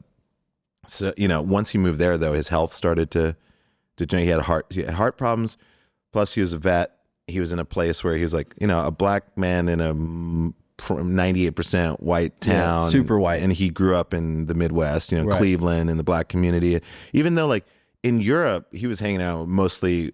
so, you know, once he moved there, though, his health started to he had heart problems. Plus, he was a vet. He was in a place where he was like, you know, a black man in a 98% white town, super white, and he grew up in the Midwest, you know, Cleveland, in the black community. Even though, like in Europe, he was hanging out with mostly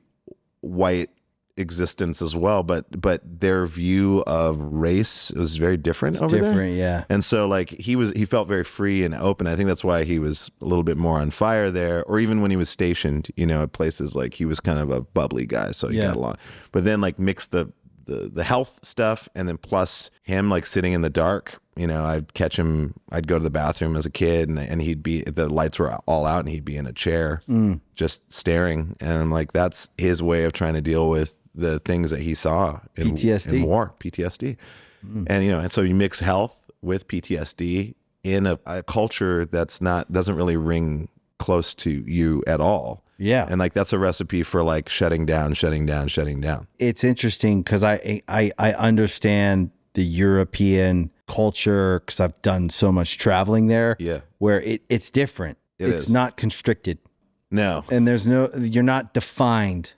white existence as well, but their view of race was very different over there. Yeah. And so like he felt very free and open. I think that's why he was a little bit more on fire there, or even when he was stationed, you know, at places, like he was kind of a bubbly guy, so he got along. But then like mixed the health stuff, and then plus him like sitting in the dark, you know, I'd catch him, I'd go to the bathroom as a kid, and he'd be, the lights were all out, and he'd be in a chair just staring. And I'm like, that's his way of trying to deal with the things that he saw in PTSD. in war, PTSD. And, you know, and so you mix health with PTSD in a culture that's doesn't really ring close to you at all. Yeah. And like, that's a recipe for like shutting down. It's interesting because I understand the European culture because I've done so much traveling there. Yeah. Where it's different. It's not constricted. No. And you're not defined,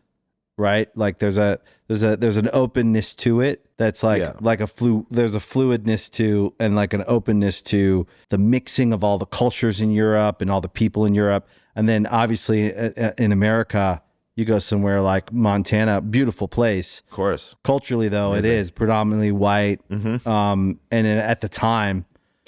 right? Like there's an openness to it that's like there's a fluidness to, and like an openness to the mixing of all the cultures in Europe and all the people in Europe. And then obviously in America, you go somewhere like Montana, beautiful place. Of course. Culturally though, it is predominantly white. And at the time,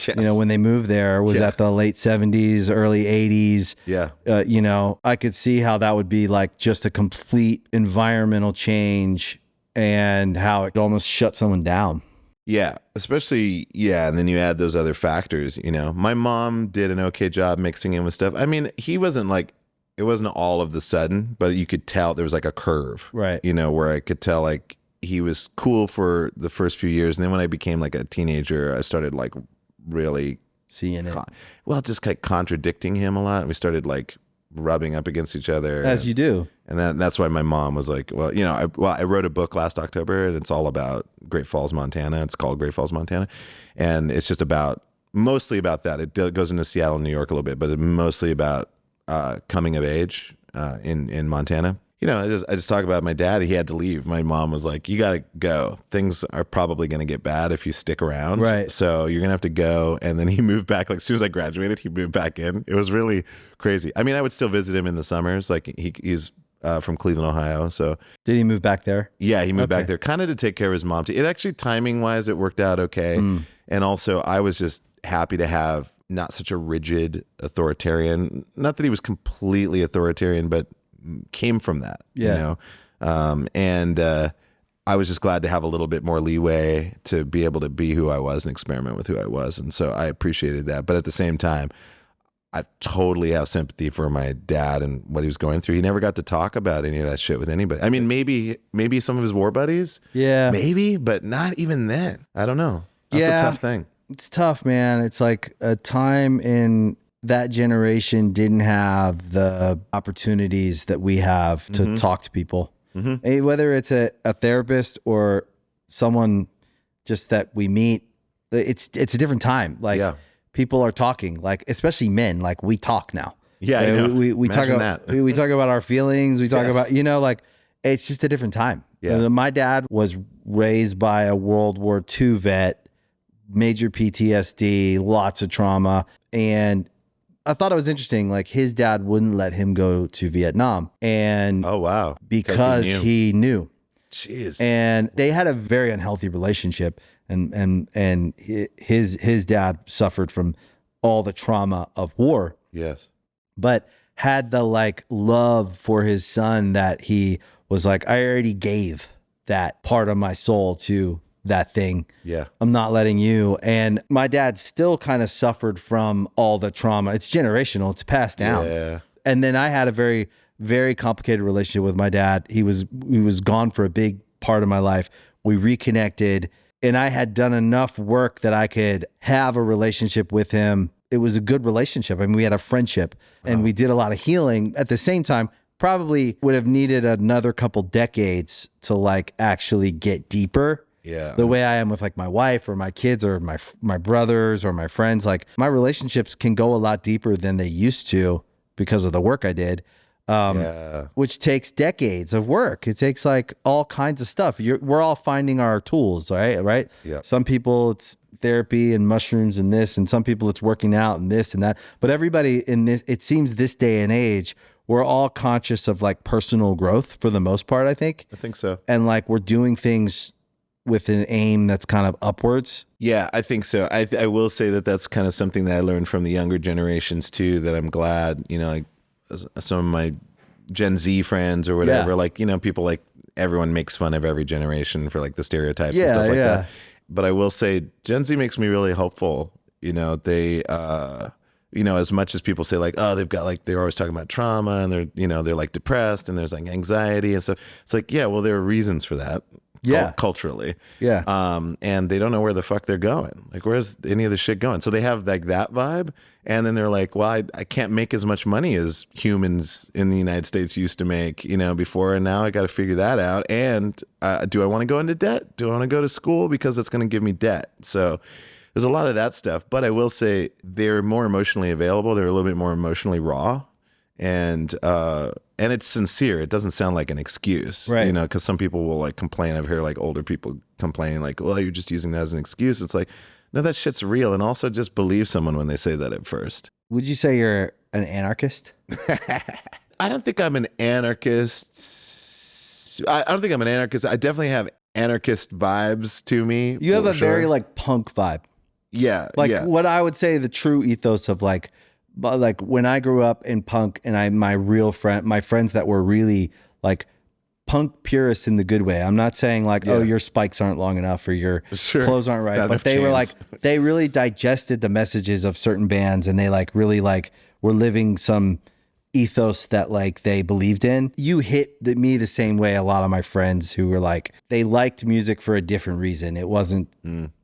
you know, when they moved there, was at the late 70s, early 80s. Yeah. You know, I could see how that would be like just a complete environmental change and how it almost shut someone down. Yeah, especially, and then you add those other factors, you know. My mom did an okay job mixing in with stuff. I mean, it wasn't all of the sudden, but you could tell there was like a curve, right? You know, where I could tell like he was cool for the first few years. And then when I became like a teenager, I started like really seeing it. Just like contradicting him a lot. And we started like rubbing up against each other. As you do. And that's why my mom was like, well, you know, I wrote a book last October, and it's all about Great Falls, Montana. It's called Great Falls, Montana. And it's just mostly about that. It goes into Seattle, New York a little bit, but it's mostly about coming of age in Montana. You know, I just talk about my dad. He had to leave. My mom was like, you got to go. Things are probably going to get bad if you stick around. Right. So you're going to have to go. And then he moved back. Like as soon as I graduated, he moved back in. It was really crazy. I mean, I would still visit him in the summers. Like he's from Cleveland, Ohio. So did he move back there? Yeah, he moved back there kind of to take care of his mom. It actually, timing wise, it worked out okay. And also I was just happy to have not such a rigid authoritarian, not that he was completely authoritarian, but came from that, you know? And I was just glad to have a little bit more leeway to be able to be who I was and experiment with who I was. And so I appreciated that. But at the same time, I totally have sympathy for my dad and what he was going through. He never got to talk about any of that shit with anybody. I mean, maybe some of his war buddies. Yeah. Maybe, but not even then. I don't know. That's a tough thing. It's tough, man. It's like a time in that generation didn't have the opportunities that we have to talk to people. Whether it's a therapist or someone just that we meet, it's a different time. Like people are talking, like especially men, like we talk now. Yeah, I know. We talk about we talk about our feelings. We talk about, you know, like it's just a different time. Yeah. My dad was raised by a World War II vet, major PTSD, lots of trauma, and I thought it was interesting. Like his dad wouldn't let him go to Vietnam, and because he knew. Jeez. And they had a very unhealthy relationship, and his dad suffered from all the trauma of war. Yes, but had the like love for his son that he was like, I already gave that part of my soul to that thing. Yeah. I'm not letting you. And my dad still kind of suffered from all the trauma. It's generational. It's passed down. Yeah. And then I had a very, very complicated relationship with my dad. He was gone for a big part of my life. We reconnected, and I had done enough work that I could have a relationship with him. It was a good relationship. I mean, we had a friendship, and we did a lot of healing. At the same time, probably would have needed another couple decades to like actually get deeper. Yeah. The way I am with like my wife or my kids or my brothers or my friends, like my relationships can go a lot deeper than they used to because of the work I did, which takes decades of work. It takes like all kinds of stuff. We're all finding our tools, right? Yeah. Some people it's therapy and mushrooms and this, and some people it's working out and this and that. But everybody in this, it seems this day and age, we're all conscious of like personal growth for the most part, I think. I think so. And like we're doing things with an aim that's kind of upwards. Yeah, I think so. I will say that that's kind of something that I learned from the younger generations too, that I'm glad, you know, like some of my Gen Z friends or whatever, like, you know, people like everyone makes fun of every generation for like the stereotypes and stuff like that. But I will say Gen Z makes me really hopeful. You know, they, you know, as much as people say like, oh, they've got like, they're always talking about trauma and they're, you know, they're like depressed and there's like anxiety and stuff. It's like, yeah, well, there are reasons for that. Culturally. Yeah. And they don't know where the fuck they're going. Like, where's any of the shit going? So they have like that vibe. And then they're like, well, I can't make as much money as humans in the United States used to make, you know, before. And now I got to figure that out. And do I want to go into debt? Do I want to go to school? Because it's going to give me debt. So there's a lot of that stuff. But I will say they're more emotionally available. They're a little bit more emotionally raw. And it's sincere. It doesn't sound like an excuse, right? You know, because some people will like complain. I've heard like older people complaining like, well, you're just using that as an excuse. It's like, no, that shit's real. And also just believe someone when they say that at first. Would you say you're an anarchist? I don't think I'm an anarchist. I don't think I'm an anarchist. I definitely have anarchist vibes to me. You have a very like punk vibe. Yeah. Like what I would say the true ethos of like when I grew up in punk and my friends that were really like punk purists in the good way. I'm not saying like, oh, your spikes aren't long enough or your clothes aren't right. But they were like, they really digested the messages of certain bands and they like really like were living some ethos that like they believed in. You hit me the same way a lot of my friends who were like, they liked music for a different reason. It wasn't,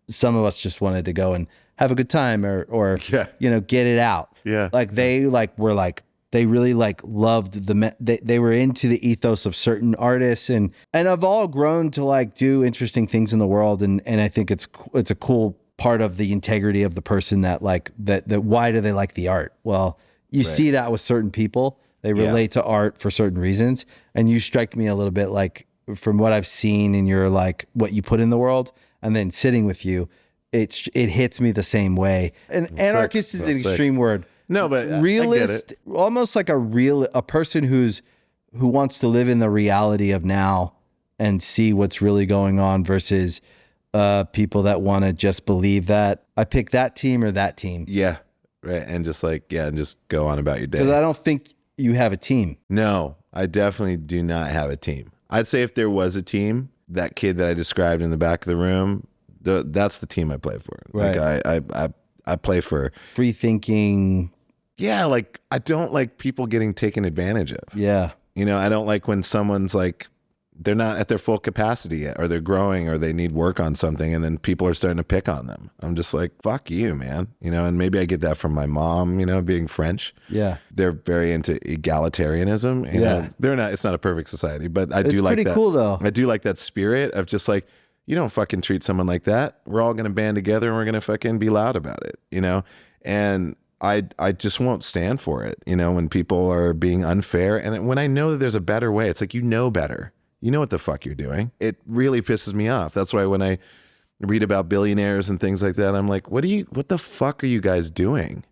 some of us just wanted to go and have a good time or you know, get it out. Yeah. Like they like were like they really like loved they were into the ethos of certain artists and have all grown to like do interesting things in the world. And I think it's a cool part of the integrity of the person that like that why do they like the art? Well, you see that with certain people, they relate to art for certain reasons. And you strike me a little bit like from what I've seen in your like what you put in the world and then sitting with you, it hits me the same way. And anarchist is an extreme word. No, but realist, almost like a person who wants to live in the reality of now and see what's really going on versus people that want to just believe that I pick that team or that team. Yeah. Right. And just like, and just go on about your day. Because I don't think you have a team. No, I definitely do not have a team. I'd say if there was a team, that kid that I described in the back of the room, that's the team I play for. Right. Like I play for free thinking. Yeah, like I don't like people getting taken advantage of. Yeah. You know, I don't like when someone's like, they're not at their full capacity yet, or they're growing, or they need work on something, and then people are starting to pick on them. I'm just like, fuck you, man. You know, and maybe I get that from my mom, you know, being French. Yeah. They're very into egalitarianism. You know, they're not, it's not a perfect society, but I do like that. It's pretty cool though. I do like that spirit of just like, you don't fucking treat someone like that. We're all going to band together and we're going to fucking be loud about it, you know? And I just won't stand for it, you know, when people are being unfair. And when I know that there's a better way, it's like, you know better. You know what the fuck you're doing. It really pisses me off. That's why when I read about billionaires and things like that, I'm like, what the fuck are you guys doing?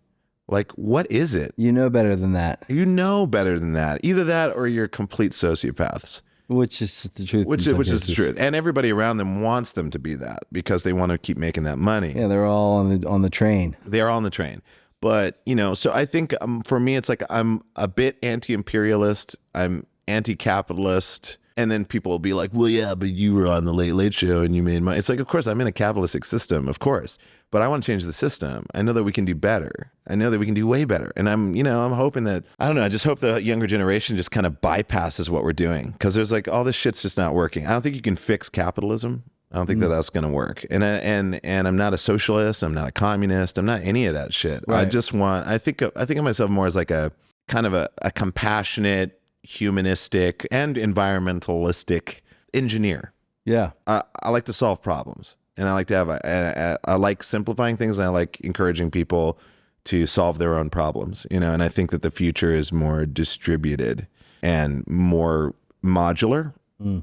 Like, what is it? You know better than that. You know better than that. Either that or you're complete sociopaths. Which is the truth. Which is the truth. And everybody around them wants them to be that because they want to keep making that money. Yeah, they're all on the train. They're all on the train. But, you know, so I think for me, it's like I'm a bit anti-imperialist. I'm anti-capitalist. And then people will be like, well, yeah, but you were on the Late Late Show and you made money. It's like, of course, I'm in a capitalistic system, of course. But I want to change the system. I know that we can do better. I know that we can do way better. And I'm hoping that, I don't know, I just hope the younger generation just kind of bypasses what we're doing. Because there's like, all this shit's just not working. I don't think you can fix capitalism. I don't think that that's going to work. And I'm not a socialist. I'm not a communist. I'm not any of that shit. Right. I think of myself more as like a kind of a compassionate, humanistic, and environmentalistic engineer. Yeah. I like to solve problems. And I like to have I like simplifying things, and I like encouraging people to solve their own problems, you know, and I think that the future is more distributed and more modular.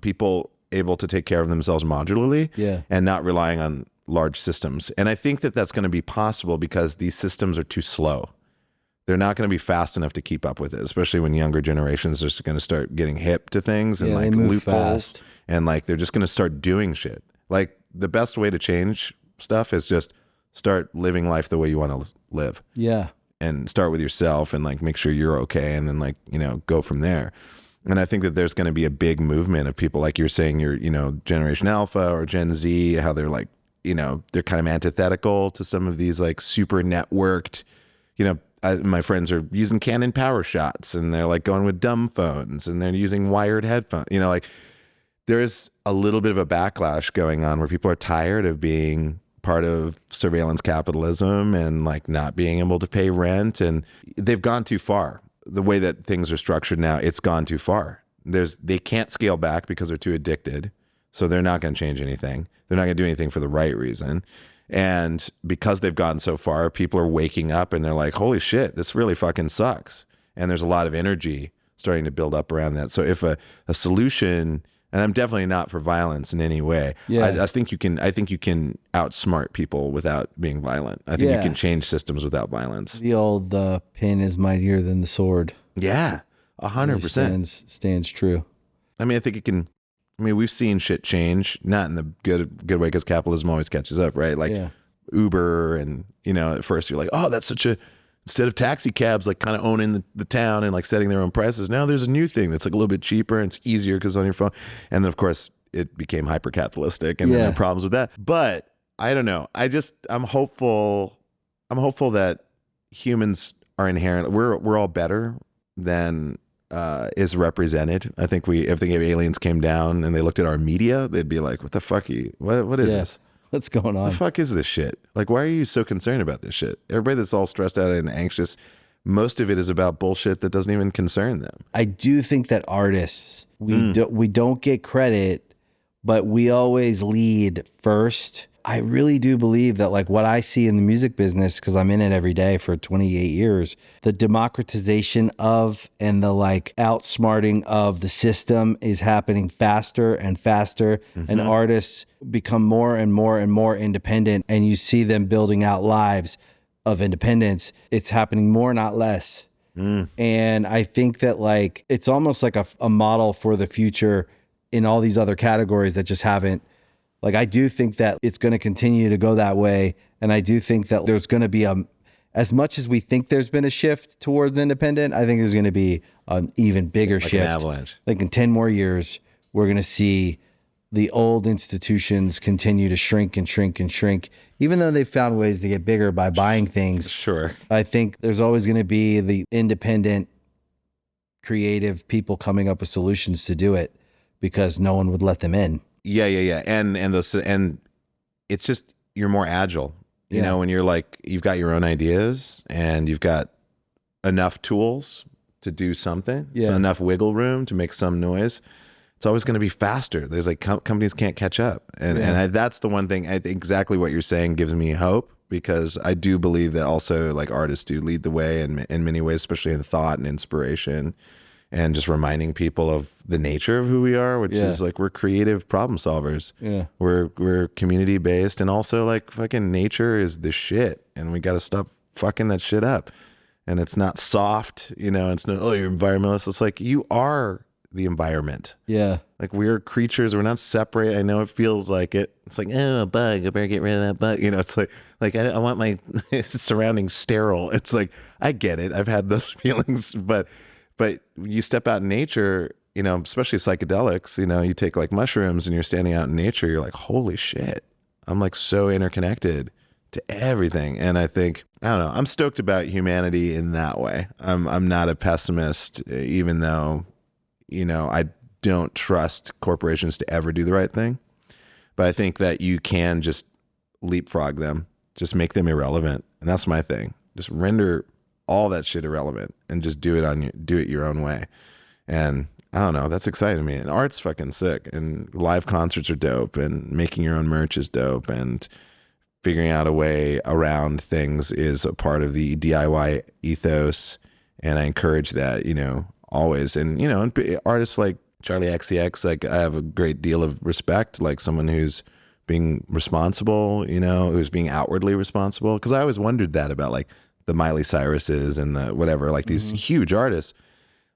People able to take care of themselves modularly and not relying on large systems. And I think that that's going to be possible because these systems are too slow. They're not going to be fast enough to keep up with it, especially when younger generations are just going to start getting hip to things and like loopholes fast. And like they're just going to start doing shit. Like the best way to change stuff is just start living life the way you want to live. Yeah. And start with yourself and like make sure you're okay, and then like, you know, go from there. And I think that there's going to be a big movement of people like you're saying, you're, you know, Generation Alpha or Gen Z, how they're like, you know, they're kind of antithetical to some of these like super networked, you know, my friends are using Canon power shots and they're like going with dumb phones and they're using wired headphones, you know, like there is a little bit of a backlash going on where people are tired of being part of surveillance capitalism and like not being able to pay rent, and they've gone too far. The way that things are structured now, it's gone too far. They can't scale back because they're too addicted. So they're not going to change anything. They're not going to do anything for the right reason. And because they've gone so far, people are waking up and they're like, holy shit, this really fucking sucks. And there's a lot of energy starting to build up around that. So if a solution, and I'm definitely not for violence in any way. Yeah. I think you can outsmart people without being violent. I think you can change systems without violence. The old pen is mightier than the sword. Yeah, 100%. Stands true. I mean, I think it can. I mean, we've seen shit change, not in the good way, because capitalism always catches up, right? Like Uber, and you know, at first you're like, oh, that's such a, instead of taxi cabs like kind of owning the town and like setting their own prices, now there's a new thing that's like a little bit cheaper and it's easier because on your phone. And then of course it became hyper capitalistic, and then there are problems with that. But I don't know. I'm hopeful that humans are inherent. We're all better than is represented. I think if aliens came down and they looked at our media, they'd be like, what the fuck are you, what is this? What's going on? The fuck is this shit? Like, why are you so concerned about this shit? Everybody that's all stressed out and anxious most of it is about bullshit that doesn't even concern them. I do think that artists, we don't get credit, but we always lead first. I really do believe that like what I see in the music business, because I'm in it every day for 28 years, the democratization of and the like outsmarting of the system is happening faster and faster. And artists become more and more and more independent, and you see them building out lives of independence. It's happening more, not less. And I think that like it's almost like a model for the future in all these other categories that just haven't. Like, I do think that it's going to continue to go that way. And I do think that there's going to be as much as we think there's been a shift towards independent, I think there's going to be an even bigger Like shift. an avalanche. Like in 10 more years, we're going to see the old institutions continue to shrink and shrink and shrink, even though they've found ways to get bigger by buying things. Sure. I think there's always going to be the independent, creative people coming up with solutions to do it because no one would let them in. Yeah. And it's just, you're more agile, you know, when you're like, you've got your own ideas and you've got enough tools to do something. So enough wiggle room to make some noise. It's always going to be faster. There's like companies can't catch up. And that's the one thing, I think exactly what you're saying gives me hope, because I do believe that also like artists do lead the way in many ways, especially in thought and inspiration. And just reminding people of the nature of who we are, which is like, we're creative problem solvers. Yeah. We're community based, and also like fucking nature is the shit, and we got to stop fucking that shit up. And it's not soft, you know, it's not, oh, you're environmentalist. It's like, you are the environment. Yeah. Like, we're creatures, we're not separate. I know it feels like it. It's like, oh, a bug, I better get rid of that bug. You know, it's like I want my surroundings sterile. It's like, I get it. I've had those feelings, but you step out in nature, you know, especially psychedelics, you know, you take like mushrooms and you're standing out in nature, you're like, holy shit, I'm like so interconnected to everything. And I think, I don't know, I'm stoked about humanity in that way. I'm not a pessimist, even though, you know, I don't trust corporations to ever do the right thing. But I think that you can just leapfrog them, just make them irrelevant. And that's my thing. Just render all that shit irrelevant and just do it your own way. And I don't know, that's exciting to me. And art's fucking sick, and live concerts are dope, and making your own merch is dope, and figuring out a way around things is a part of the DIY ethos. And I encourage that, you know, always. And, you know, artists like Charlie XCX, like, I have a great deal of respect, like someone who's being responsible, you know, who's being outwardly responsible. Cause I always wondered that about like the Miley Cyruses and the whatever, like these huge artists,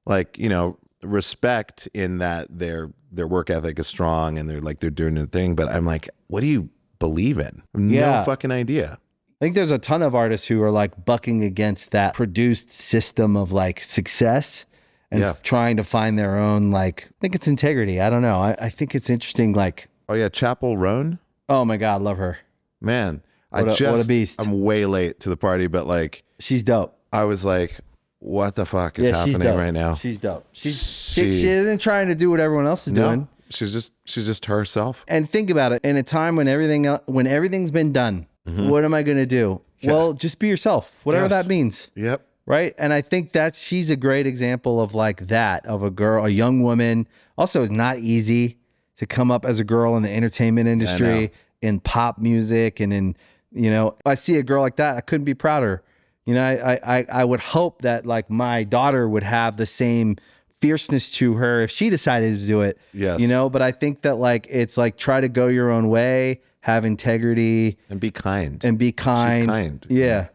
like, you know, respect in that their work ethic is strong and they're doing their thing. But I'm like, what do you believe in? No fucking idea. I think there's a ton of artists who are like bucking against that produced system of like success and trying to find their own, like, I think it's integrity. I don't know. I think it's interesting. Like, oh yeah, Chapel Roan. Oh my God, love her. Man, what a beast. I'm way late to the party, but like, she's dope. I was like, what the fuck is happening right now? She's dope. She isn't trying to do what everyone else is doing. She's just herself. And think about it. In a time when everything's been done, what am I going to do? Yeah. Well, just be yourself, whatever that means. Yep. Right. And I think she's a great example of like that, of a girl, a young woman. Also, it's not easy to come up as a girl in the entertainment industry, in pop music, and in, you know, I see a girl like that, I couldn't be prouder. You know, I would hope that like my daughter would have the same fierceness to her if she decided to do it. Yes. You know, but I think that like, it's like, try to go your own way, have integrity, and be kind. She's kind. Yeah.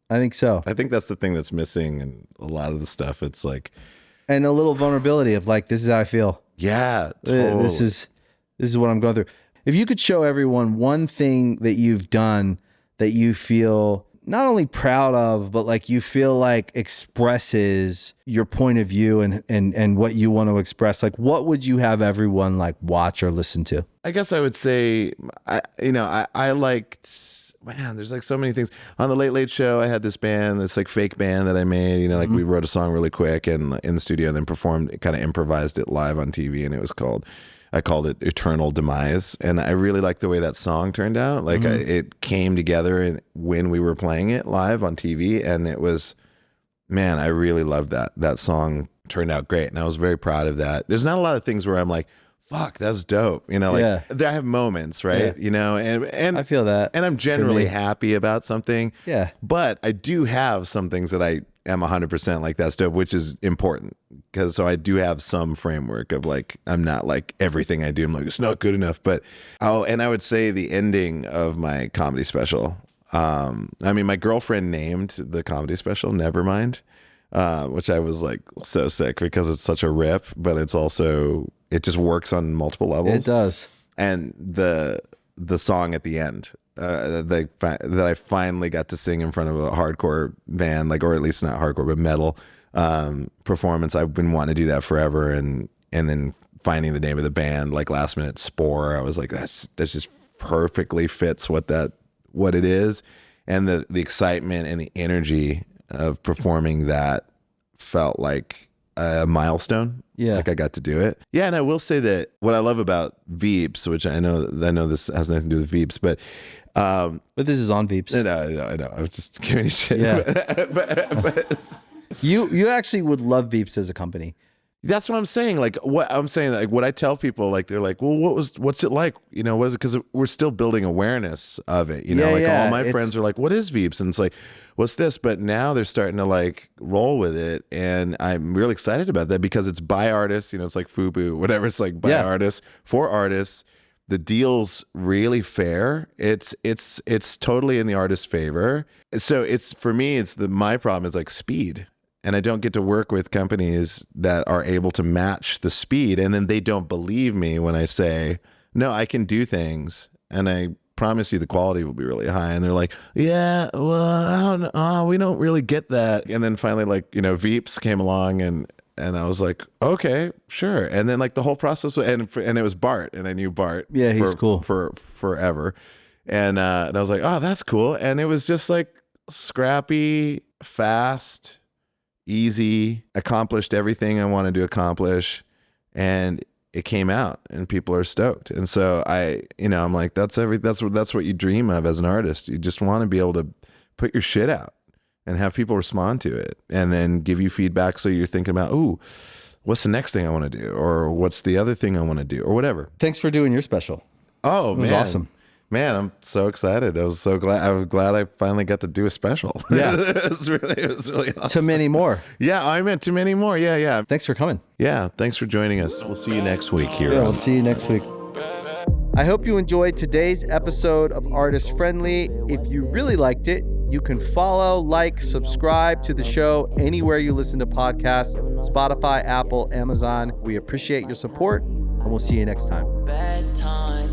I think so. I think that's the thing that's missing in a lot of the stuff. It's like, and a little vulnerability of like, this is how I feel. Yeah, totally. This is what I'm going through. If you could show everyone one thing that you've done that you feel not only proud of, but like you feel like expresses your point of view and what you want to express, like what would you have everyone like watch or listen to? I guess I would say, I liked, man, there's like so many things. On the Late Late Show, I had this band, this like fake band that I made, you know, like we wrote a song really quick and in the studio and then performed, kind of improvised it live on TV, and I called it Eternal Demise. And I really liked the way that song turned out. Like it came together when we were playing it live on TV, and it was man, I really loved that. That song turned out great. And I was very proud of that. There's not a lot of things where I'm like, fuck, that's dope. You know, like I have moments, right? Yeah. You know, and I feel that. And I'm generally happy about something. Yeah. But I do have some things that I am 100% like that's dope, which is important. Because so I do have some framework of like, I'm not like everything I do. I'm like, it's not good enough. But and I would say the ending of my comedy special. I mean, my girlfriend named the comedy special Nevermind, which I was like so sick because it's such a rip, but it's also, it just works on multiple levels. It does. And the song at the end that I finally got to sing in front of a hardcore band, like, or at least not hardcore, but metal performance. I've been wanting to do that forever. And then finding the name of the band, like last minute, Spore, I was like, that's just perfectly fits what it is. And the excitement and the energy of performing that felt like a milestone. Yeah. Like I got to do it. Yeah. And I will say that what I love about Veeps, which I know this has nothing to do with Veeps, but this is on Veeps. I know. I was just giving you shit. Yeah. but You actually would love Veeps as a company. That's what I'm saying. Like what I'm saying, like what I tell people, like they're like, well, what's it like? You know, what is it? Because we're still building awareness of it. You know, all my friends are like, what is Veeps? And it's like, what's this? But now they're starting to like roll with it, and I'm really excited about that because it's by artists. You know, it's like FUBU, whatever. It's like by artists for artists. The deal's really fair. It's totally in the artist's favor. So it's for me. My problem is like speed. And I don't get to work with companies that are able to match the speed. And then they don't believe me when I say, no, I can do things. And I promise you the quality will be really high. And they're like, yeah, well, I don't know. We don't really get that. And then finally, like, you know, Veeps came along and I was like, okay, sure. And then like the whole process, and it was Bart. And I knew Bart. Yeah, he's cool. For forever. And I was like, oh, that's cool. And it was just like scrappy, fast, easy, accomplished everything I wanted to accomplish, and it came out and people are stoked. And so I'm like, that's what you dream of as an artist. You just want to be able to put your shit out and have people respond to it and then give you feedback. So you're thinking about, ooh, what's the next thing I want to do? Or what's the other thing I want to do or whatever. Thanks for doing your special. Oh, it was awesome. Man, I'm so excited. I was so glad. I'm glad I finally got to do a special. Yeah. it was really awesome. To many more. Yeah, I meant to many more. Yeah. Thanks for coming. Yeah, thanks for joining us. We'll see you next week here. Yeah, we'll see you next week. I hope you enjoyed today's episode of Artist Friendly. If you really liked it, you can follow, like, subscribe to the show anywhere you listen to podcasts, Spotify, Apple, Amazon. We appreciate your support, and we'll see you next time. Bad times.